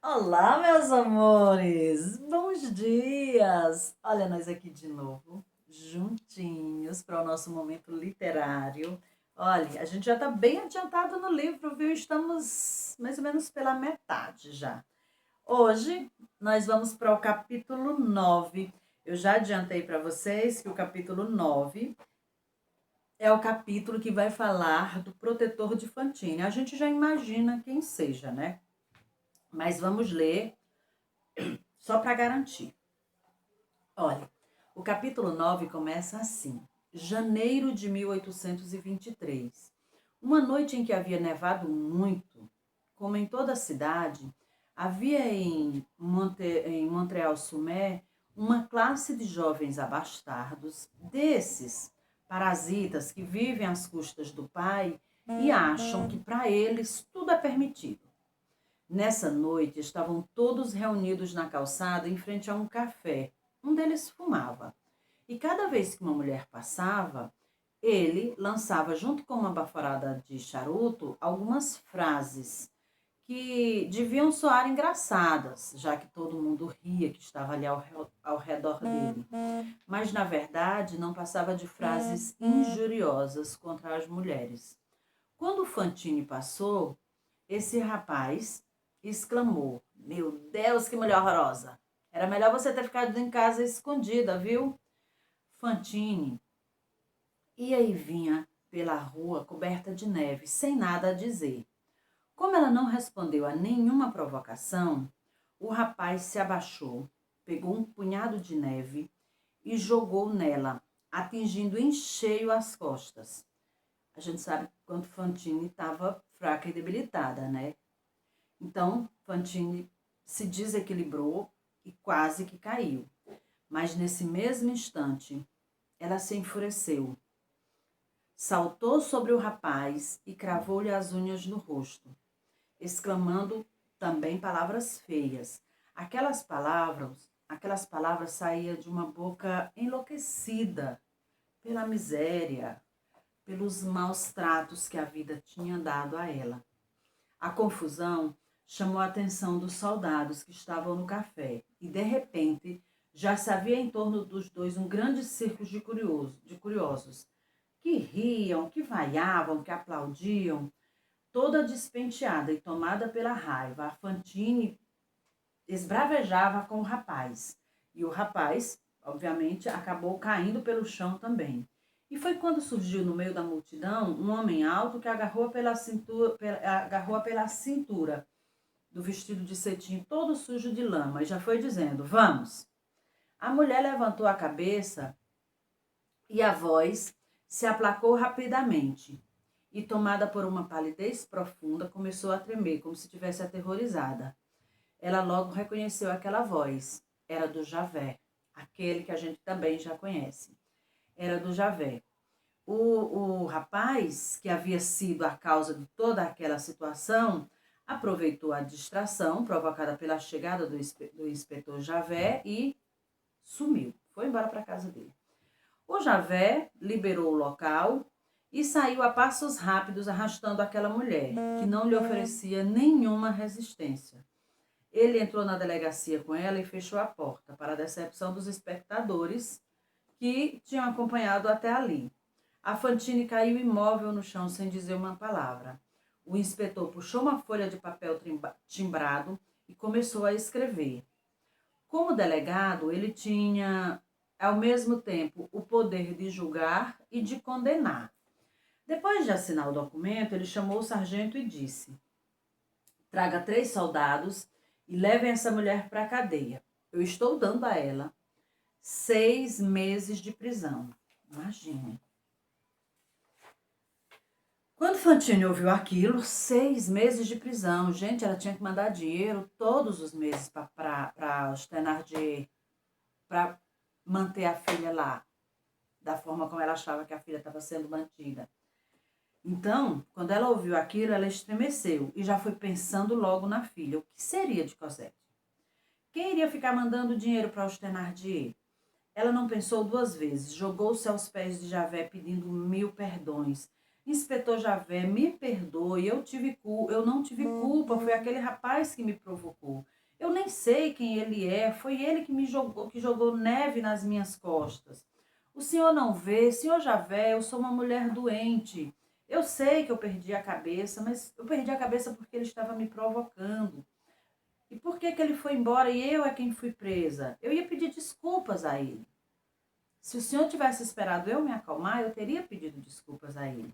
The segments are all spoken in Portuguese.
Olá, meus amores! Bons dias! Olha, nós aqui de novo, juntinhos para o nosso momento literário. Olha, a gente já está bem adiantado no livro, viu? Estamos mais ou menos pela metade já. Hoje nós vamos para o capítulo 9. Eu já adiantei para vocês que o capítulo 9 é o capítulo que vai falar do protetor de Fantine. A gente já imagina quem seja, né? Mas vamos ler só para garantir. Olha, o capítulo 9 começa assim: janeiro de 1823. Uma noite em que havia nevado muito, como em toda a cidade, havia em Montreal-Sumé uma classe de jovens abastardos, desses parasitas que vivem às custas do pai e acham que para eles tudo é permitido. Nessa noite estavam todos reunidos na calçada em frente a um café. Um deles fumava. E cada vez que uma mulher passava, ele lançava, junto com uma baforada de charuto, algumas frases que deviam soar engraçadas, já que todo mundo ria que estava ali ao redor dele. Mas, na verdade, não passava de frases injuriosas contra as mulheres. Quando o Fantine passou, esse rapaz exclamou: Meu Deus, que mulher horrorosa! Era melhor você ter ficado em casa escondida, viu? Fantine ia e vinha pela rua coberta de neve, sem nada a dizer. Como ela não respondeu a nenhuma provocação, o rapaz se abaixou, pegou um punhado de neve e jogou nela, atingindo em cheio as costas. A gente sabe quanto Fantine estava fraca e debilitada, né? Então, Fantine se desequilibrou e quase que caiu. Mas nesse mesmo instante, ela se enfureceu. Saltou sobre o rapaz e cravou-lhe as unhas no rosto, exclamando também palavras feias. Aquelas palavras saíam de uma boca enlouquecida pela miséria, pelos maus tratos que a vida tinha dado a ela. A confusão chamou a atenção dos soldados que estavam no café e, de repente, já se havia em torno dos dois um grande círculo de curiosos, que riam, que vaiavam, que aplaudiam, toda despenteada e tomada pela raiva. A Fantine esbravejava com o rapaz e o rapaz, obviamente, acabou caindo pelo chão também. E foi quando surgiu no meio da multidão um homem alto que agarrou-a pela cintura do vestido de cetim todo sujo de lama e já foi dizendo: Vamos! A mulher levantou a cabeça e a voz se aplacou rapidamente. E, tomada por uma palidez profunda, começou a tremer, como se estivesse aterrorizada. Ela logo reconheceu aquela voz. Era do Javé, aquele que a gente também já conhece. Era do Javé. O rapaz, que havia sido a causa de toda aquela situação, aproveitou a distração provocada pela chegada do inspetor Javé e sumiu. Foi embora para a casa dele. O Javé liberou o local e saiu a passos rápidos arrastando aquela mulher, que não lhe oferecia nenhuma resistência. Ele entrou na delegacia com ela e fechou a porta, para a decepção dos espectadores que tinham acompanhado até ali. A Fantine caiu imóvel no chão sem dizer uma palavra. O inspetor puxou uma folha de papel timbrado e começou a escrever. Como delegado, ele tinha, ao mesmo tempo, o poder de julgar e de condenar. Depois de assinar o documento, ele chamou o sargento e disse: Traga 3 soldados e levem essa mulher para a cadeia. Eu estou dando a ela 6 meses de prisão. Imagine. Quando Fantine ouviu aquilo, 6 meses de prisão. Gente, ela tinha que mandar dinheiro todos os meses para os Thénardier, para manter a filha lá, da forma como ela achava que a filha estava sendo mantida. Então, quando ela ouviu aquilo, ela estremeceu e já foi pensando logo na filha. O que seria de Cosette? Quem iria ficar mandando dinheiro para os Thénardier? Ela não pensou 2 vezes, jogou-se aos pés de Javé pedindo 1000 perdões. Inspetor Javé, me perdoe, eu não tive culpa, foi aquele rapaz que me provocou. Eu nem sei quem ele é, foi ele que jogou neve nas minhas costas. O senhor não vê, senhor Javé, eu sou uma mulher doente. Eu sei que eu perdi a cabeça, mas eu perdi a cabeça porque ele estava me provocando. E por que que ele foi embora e eu é quem fui presa? Eu ia pedir desculpas a ele. Se o senhor tivesse esperado eu me acalmar, eu teria pedido desculpas a ele.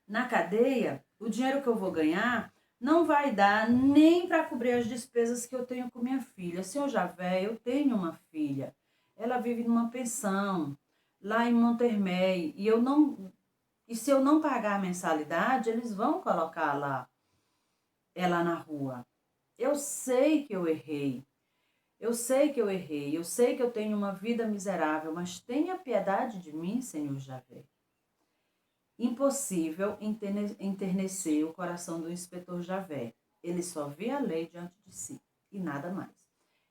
Na cadeia, o dinheiro que eu vou ganhar não vai dar nem para cobrir as despesas que eu tenho com minha filha. Senhor Javé, eu tenho uma filha. Ela vive numa pensão lá em Montermey e se eu não pagar a mensalidade, eles vão colocar lá ela na rua. Eu sei que eu errei. Eu sei que eu errei. Eu sei que eu tenho uma vida miserável, mas tenha piedade de mim, Senhor Javé. Impossível enternecer o coração do inspetor Javé. Ele só vê a lei diante de si e nada mais.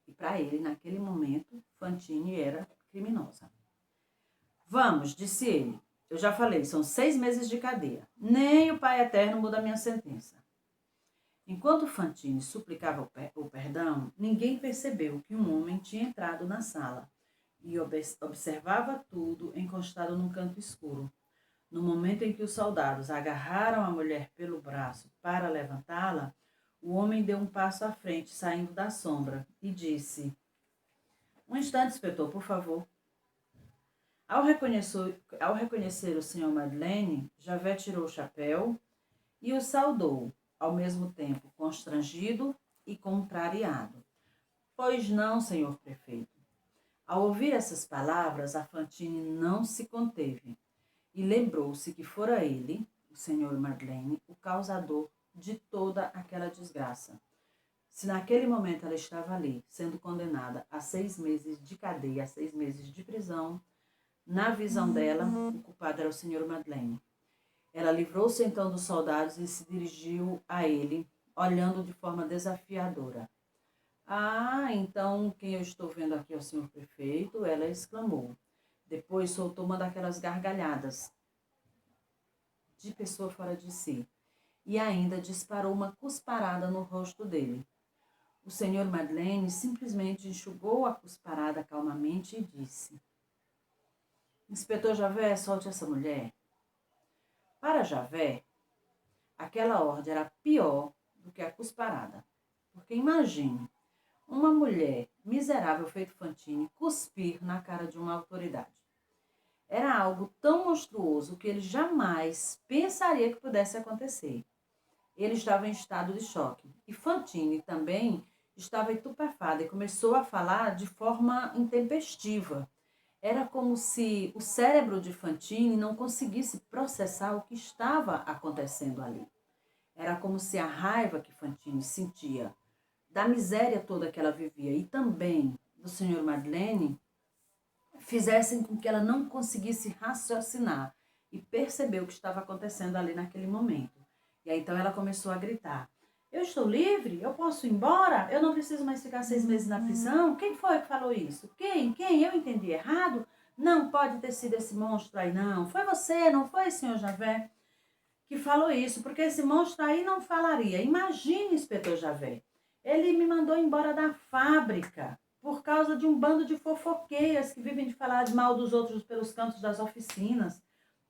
E para ele, naquele momento, Fantine era criminosa. Vamos, disse ele. Eu já falei, são 6 meses de cadeia. Nem o Pai Eterno muda a minha sentença. Enquanto Fantine suplicava o perdão, ninguém percebeu que um homem tinha entrado na sala e observava tudo encostado num canto escuro. No momento em que os soldados agarraram a mulher pelo braço para levantá-la, o homem deu um passo à frente, saindo da sombra, e disse: "Um instante, inspetor, por favor." Ao reconhecer o Sr. Madeleine, Javé tirou o chapéu e o saudou, ao mesmo tempo constrangido e contrariado. "Pois não, senhor prefeito." Ao ouvir essas palavras, a Fantine não se conteve e lembrou-se que fora ele, o senhor Madeleine, o causador de toda aquela desgraça. Se naquele momento ela estava ali, sendo condenada a 6 meses de cadeia, a 6 meses de prisão, na visão dela, o culpado era o senhor Madeleine. Ela livrou-se então dos soldados e se dirigiu a ele, olhando de forma desafiadora. "Ah, então quem eu estou vendo aqui é o senhor prefeito?" ela exclamou. Depois soltou uma daquelas gargalhadas de pessoa fora de si e ainda disparou uma cusparada no rosto dele. O senhor Madeleine simplesmente enxugou a cusparada calmamente e disse: "Inspetor Javé, solte essa mulher." Para Javé, aquela ordem era pior do que a cusparada. Porque imagine uma mulher miserável feito Fantine cuspir na cara de uma autoridade. Era algo tão monstruoso que ele jamais pensaria que pudesse acontecer. Ele estava em estado de choque. E Fantine também estava estupefada e começou a falar de forma intempestiva. Era como se o cérebro de Fantine não conseguisse processar o que estava acontecendo ali. Era como se a raiva que Fantine sentia, da miséria toda que ela vivia e também do senhor Madeleine, fizessem com que ela não conseguisse raciocinar e perceber o que estava acontecendo ali naquele momento. E aí então ela começou a gritar: "Eu estou livre? Eu posso ir embora? Eu não preciso mais ficar 6 meses na prisão? Quem foi que falou isso? Quem? Eu entendi errado? Não pode ter sido esse monstro aí, não. Foi você, não foi, senhor Javé, que falou isso, porque esse monstro aí não falaria. Imagine, inspetor Javé, ele me mandou embora da fábrica por causa de um bando de fofoqueiras que vivem de falar de mal dos outros pelos cantos das oficinas.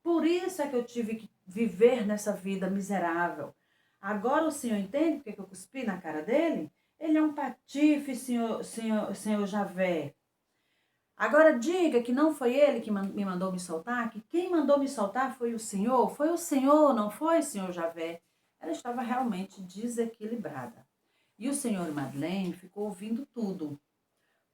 Por isso é que eu tive que viver nessa vida miserável. Agora o senhor entende porque eu cuspi na cara dele? Ele é um patife, senhor Javé. Agora diga que não foi ele que me mandou me soltar, que quem mandou me soltar foi o senhor, não foi, senhor Javé?" Ela estava realmente desequilibrada. E o senhor Madeleine ficou ouvindo tudo,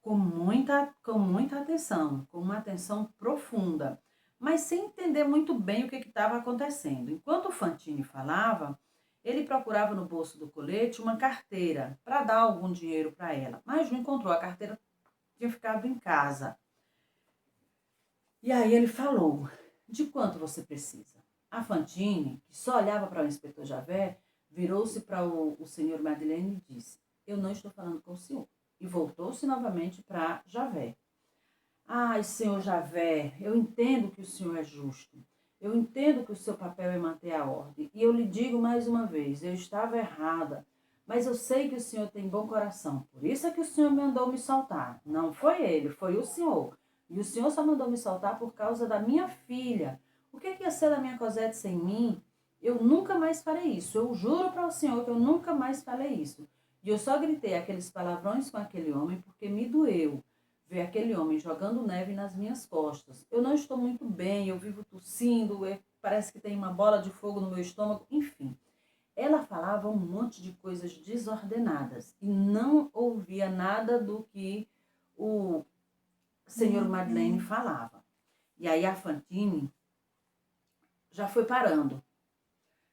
com muita atenção, com uma atenção profunda, mas sem entender muito bem o que estava acontecendo. Enquanto Fantine falava, ele procurava no bolso do colete uma carteira para dar algum dinheiro para ela, mas não encontrou. A carteira tinha ficado em casa. E aí ele falou: "De quanto você precisa?" A Fantine, que só olhava para o inspetor Javé, virou-se para o senhor Madeleine e disse: "Eu não estou falando com o senhor." E voltou-se novamente para Javé. "Ai, senhor Javé, eu entendo que o senhor é justo. Eu entendo que o seu papel é manter a ordem. E eu lhe digo mais uma vez, eu estava errada. Mas eu sei que o senhor tem bom coração. Por isso é que o senhor mandou me soltar. Não foi ele, foi o senhor. E o senhor só mandou me soltar por causa da minha filha. O que ia ser da minha Cosette sem mim? Eu nunca mais farei isso. Eu juro para o senhor que eu nunca mais farei isso. E eu só gritei aqueles palavrões com aquele homem porque me doeu ver aquele homem jogando neve nas minhas costas. Eu não estou muito bem, eu vivo tossindo, parece que tem uma bola de fogo no meu estômago, enfim. Ela falava um monte de coisas desordenadas e não ouvia nada do que o senhor Madeleine falava. E aí a Fantine já foi parando.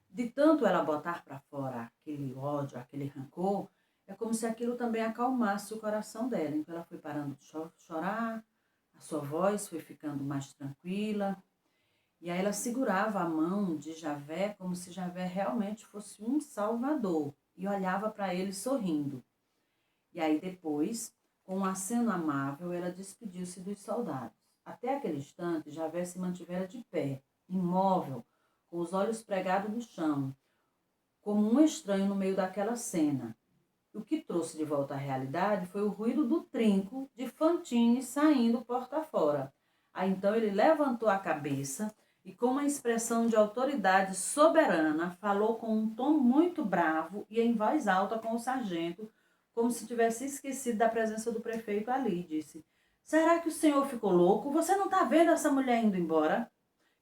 De tanto ela botar para fora aquele ódio, aquele rancor, é como se aquilo também acalmasse o coração dela. Então ela foi parando de chorar, a sua voz foi ficando mais tranquila. E aí ela segurava a mão de Javé como se Javé realmente fosse um salvador. E olhava para ele sorrindo. E aí depois, com um aceno amável, ela despediu-se dos soldados. Até aquele instante, Javé se mantivera de pé, imóvel, com os olhos pregados no chão, como um estranho no meio daquela cena. O que trouxe de volta à realidade foi o ruído do trinco de Fantine saindo porta fora. Aí então ele levantou a cabeça e, com uma expressão de autoridade soberana, falou com um tom muito bravo e em voz alta com o sargento, como se tivesse esquecido da presença do prefeito ali. Disse: será que o senhor ficou louco? Você não está vendo essa mulher indo embora?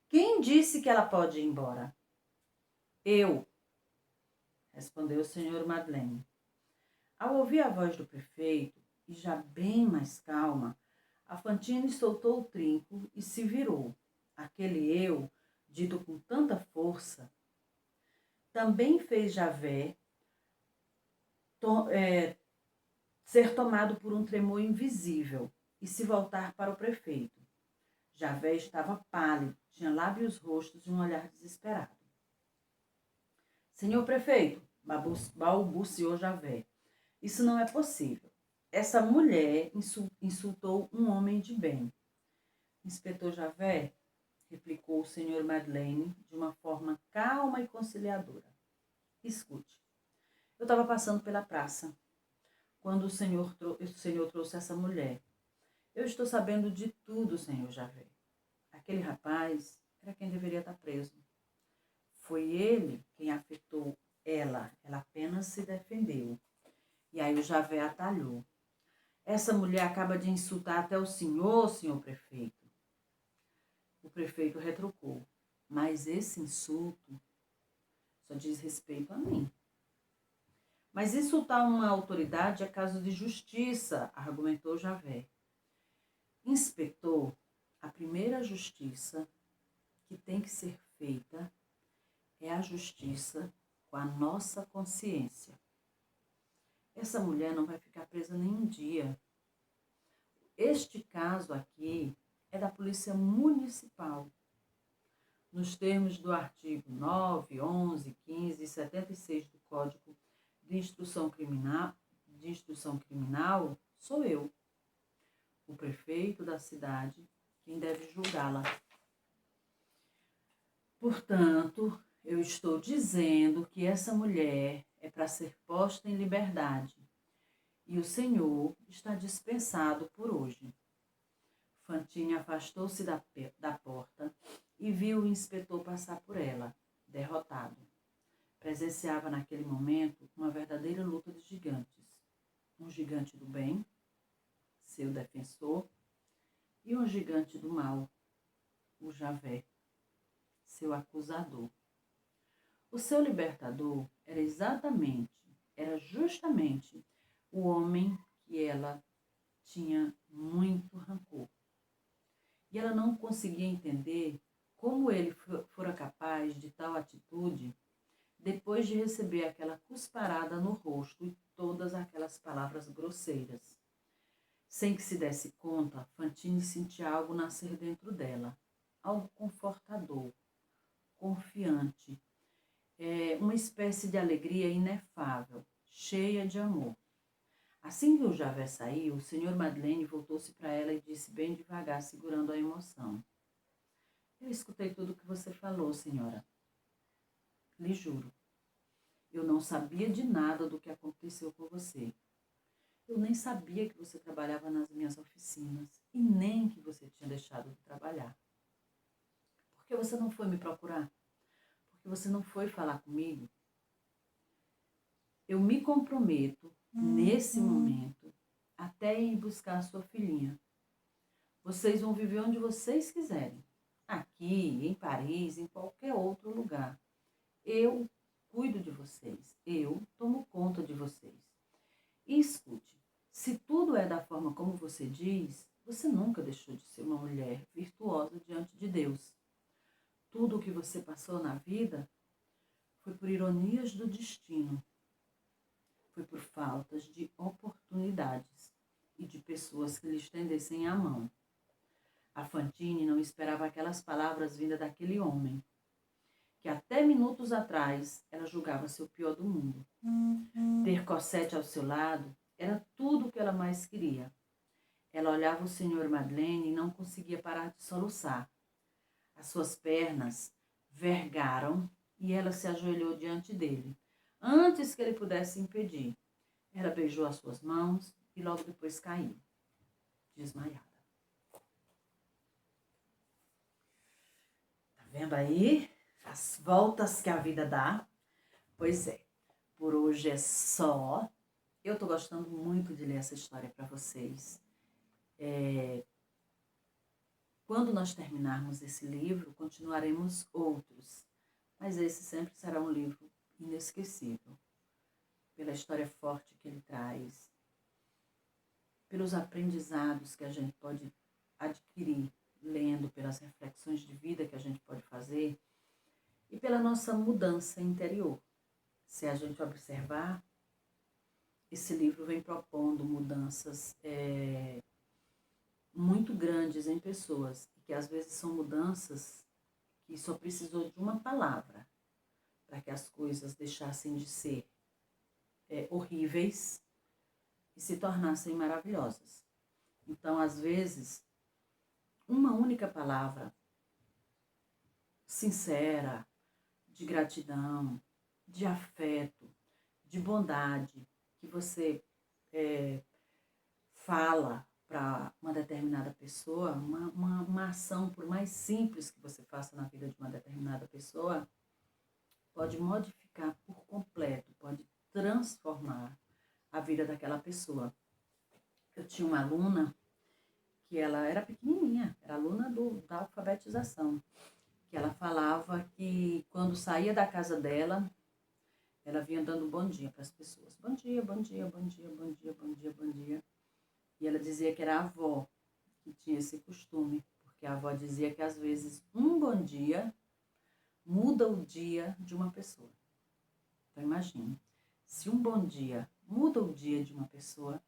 Quem disse que ela pode ir embora? Eu, respondeu o senhor Madeleine. Ao ouvir a voz do prefeito, e já bem mais calma, a Fantine soltou o trinco e se virou. Aquele eu, dito com tanta força, também fez Javé ser tomado por um tremor invisível e se voltar para o prefeito. Javé estava pálido, tinha lábios rostos e um olhar desesperado. Senhor prefeito, balbuciou Javé, isso não é possível. Essa mulher insultou um homem de bem. Inspetor Javé, replicou o senhor Madeleine de uma forma calma e conciliadora. Escute, eu estava passando pela praça quando o senhor trouxe essa mulher. Eu estou sabendo de tudo, senhor Javé. Aquele rapaz era quem deveria estar preso. Foi ele quem afetou ela. Ela apenas se defendeu. E aí o Javé atalhou. Essa mulher acaba de insultar até o senhor prefeito. O prefeito retrucou. Mas esse insulto só diz respeito a mim. Mas insultar uma autoridade é caso de justiça, argumentou Javé. Inspetor, a primeira justiça que tem que ser feita é a justiça com a nossa consciência. Essa mulher não vai ficar presa nem um dia. Este caso aqui é da Polícia Municipal. Nos termos do artigo 9, 11, 15 e 76 do Código de Instrução Criminal, sou eu, o prefeito da cidade, quem deve julgá-la. Portanto, eu estou dizendo que essa mulher é para ser posta em liberdade e o senhor está dispensado por hoje. Fantine afastou-se da porta e viu o inspetor passar por ela, derrotado. Presenciava naquele momento uma verdadeira luta de gigantes. Um gigante do bem, seu defensor, e um gigante do mal, o Javé, seu acusador. O seu libertador era justamente o homem que ela tinha muito rancor. E ela não conseguia entender como ele fora capaz de tal atitude depois de receber aquela cusparada no rosto e todas aquelas palavras grosseiras. Sem que se desse conta, Fantine sentia algo nascer dentro dela, algo confortador, confiante, uma espécie de alegria inefável, cheia de amor. Assim que o Javé saiu, o senhor Madeleine voltou-se para ela e disse bem devagar, segurando a emoção: Eu escutei tudo o que você falou, senhora. Lhe juro. Eu não sabia de nada do que aconteceu com você. Eu nem sabia que você trabalhava nas minhas oficinas e nem que você tinha deixado de trabalhar. Por que você não foi me procurar? Por que você não foi falar comigo? Eu me comprometo, nesse momento, até ir buscar a sua filhinha. Vocês vão viver onde vocês quiserem. Aqui, em Paris, em qualquer outro lugar. Eu cuido de vocês. Eu tomo conta de vocês. E escute, se tudo é da forma como você diz, você nunca deixou de ser uma mulher virtuosa diante de Deus. Tudo o que você passou na vida foi por ironias do destino. Foi por faltas de oportunidades e de pessoas que lhe estendessem a mão. A Fantine não esperava aquelas palavras vindas daquele homem, que até minutos atrás ela julgava ser o pior do mundo. Ter Cosette ao seu lado era tudo o que ela mais queria. Ela olhava o Sr. Madeleine e não conseguia parar de soluçar. As suas pernas vergaram e ela se ajoelhou diante dele, antes que ele pudesse impedir. Ela beijou as suas mãos e logo depois caiu, desmaiada. Tá vendo aí as voltas que a vida dá? Pois é, por hoje é só. Eu tô gostando muito de ler essa história para vocês. Quando nós terminarmos esse livro, continuaremos outros. Mas esse sempre será um livro inesquecível. Pela história forte que ele traz, pelos aprendizados que a gente pode adquirir lendo, pelas reflexões de vida que a gente pode fazer e pela nossa mudança interior. Se a gente observar, esse livro vem propondo mudanças muito grandes em pessoas, e que às vezes são mudanças que só precisou de uma palavra para que as coisas deixassem de ser horríveis e se tornassem maravilhosas. Então, às vezes, uma única palavra sincera, de gratidão, de afeto, de bondade, que você fala para uma determinada pessoa, uma ação, por mais simples que você faça na vida de uma determinada pessoa, pode modificar por completo, pode transformar a vida daquela pessoa. Eu tinha uma aluna que ela era pequenininha, era aluna da alfabetização, que ela falava que quando saía da casa dela, ela vinha dando bom dia para as pessoas. Bom dia, bom dia, bom dia, bom dia, bom dia, bom dia. E ela dizia que era a avó que tinha esse costume, porque a avó dizia que às vezes um bom dia muda o dia de uma pessoa. Então imagine, se um bom dia muda o dia de uma pessoa,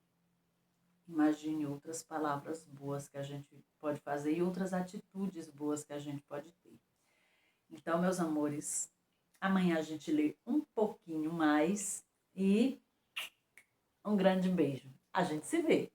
imagine outras palavras boas que a gente pode fazer e outras atitudes boas que a gente pode ter. Então, meus amores, amanhã a gente lê um pouquinho mais e um grande beijo. A gente se vê.